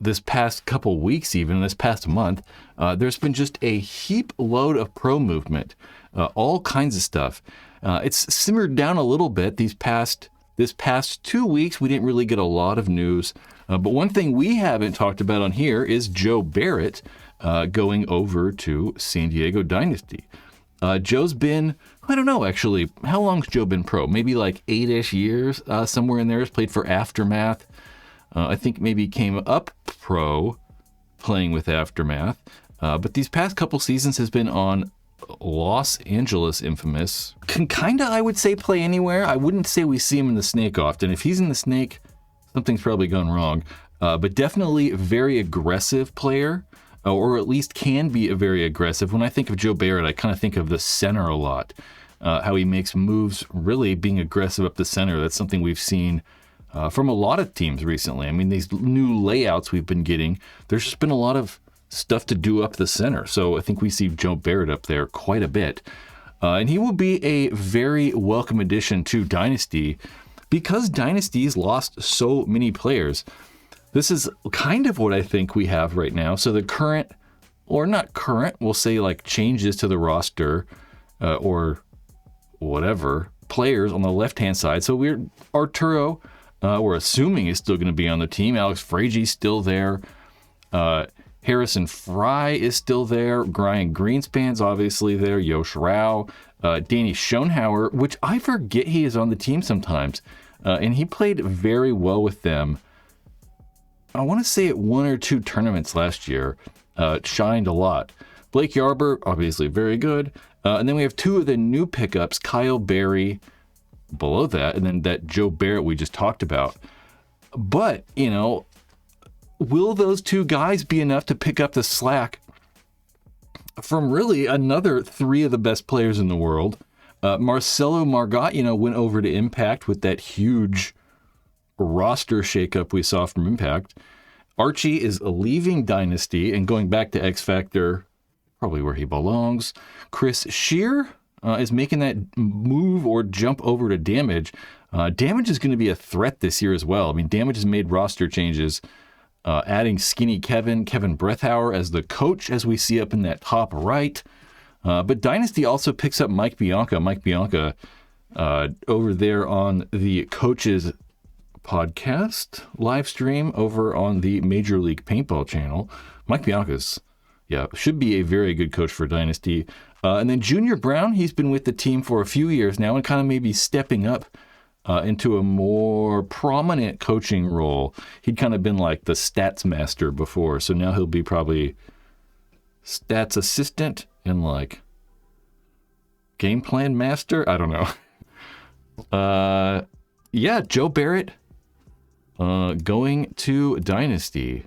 this past couple weeks, even this past month, there's been just a heap load of pro movement, all kinds of stuff. It's simmered down a little bit this past 2 weeks. We didn't really get a lot of news, but one thing we haven't talked about on here is Joe Barrett going over to San Diego Dynasty. Joe's been, I don't know, actually, how long's Joe been pro? Maybe like 8-ish years, somewhere in there. He's played for Aftermath. I think maybe came up pro playing with Aftermath. But these past couple seasons has been on Los Angeles Infamous. Can kinda, I would say, play anywhere. I wouldn't say we see him in the Snake often. If he's in the Snake, something's probably gone wrong. But definitely a very aggressive player. Or at least can be a very aggressive. When I think of Joe Barrett, I kind of think of the center a lot. How he makes moves, really being aggressive up the center. That's something we've seen from a lot of teams recently. I mean, these new layouts we've been getting, there's just been a lot of stuff to do up the center. So I think we see Joe Barrett up there quite a bit. And he will be a very welcome addition to Dynasty because Dynasty's lost so many players. This is kind of what I think we have right now. So the current, or not current, we'll say like changes to the roster or whatever, players on the left-hand side. So Arturo, we're assuming is still going to be on the team. Alex Frage's still there. Harrison Fry is still there. Brian Greenspan's obviously there. Yosh Rao. Danny Schoenhauer, which I forget he is on the team sometimes. And he played very well with them. I want to say at 1 or 2 tournaments last year, shined a lot. Blake Yarber, obviously very good. And then we have 2 of the new pickups, Kyle Berry below that, and then that Joe Barrett we just talked about. But, will those 2 guys be enough to pick up the slack from really another 3 of the best players in the world? Marcelo Margot, went over to Impact with that huge roster shakeup we saw from Impact. Archie is leaving Dynasty and going back to X Factor, probably where he belongs. Chris Shear is making that move or jump over to Damage. Damage is going to be a threat this year as well. I mean, Damage has made roster changes, adding Skinny Kevin Brethauer as the coach, as we see up in that top right. But Dynasty also picks up Mike Bianca. Mike Bianca over there on the coaches podcast live stream over on the Major League Paintball channel. Mike Bianca's, should be a very good coach for Dynasty. And then Junior Brown, he's been with the team for a few years now and kind of maybe stepping up into a more prominent coaching role. He'd kind of been like the stats master before, so now he'll be probably stats assistant and like game plan master. I don't know. Joe Barrett going to Dynasty.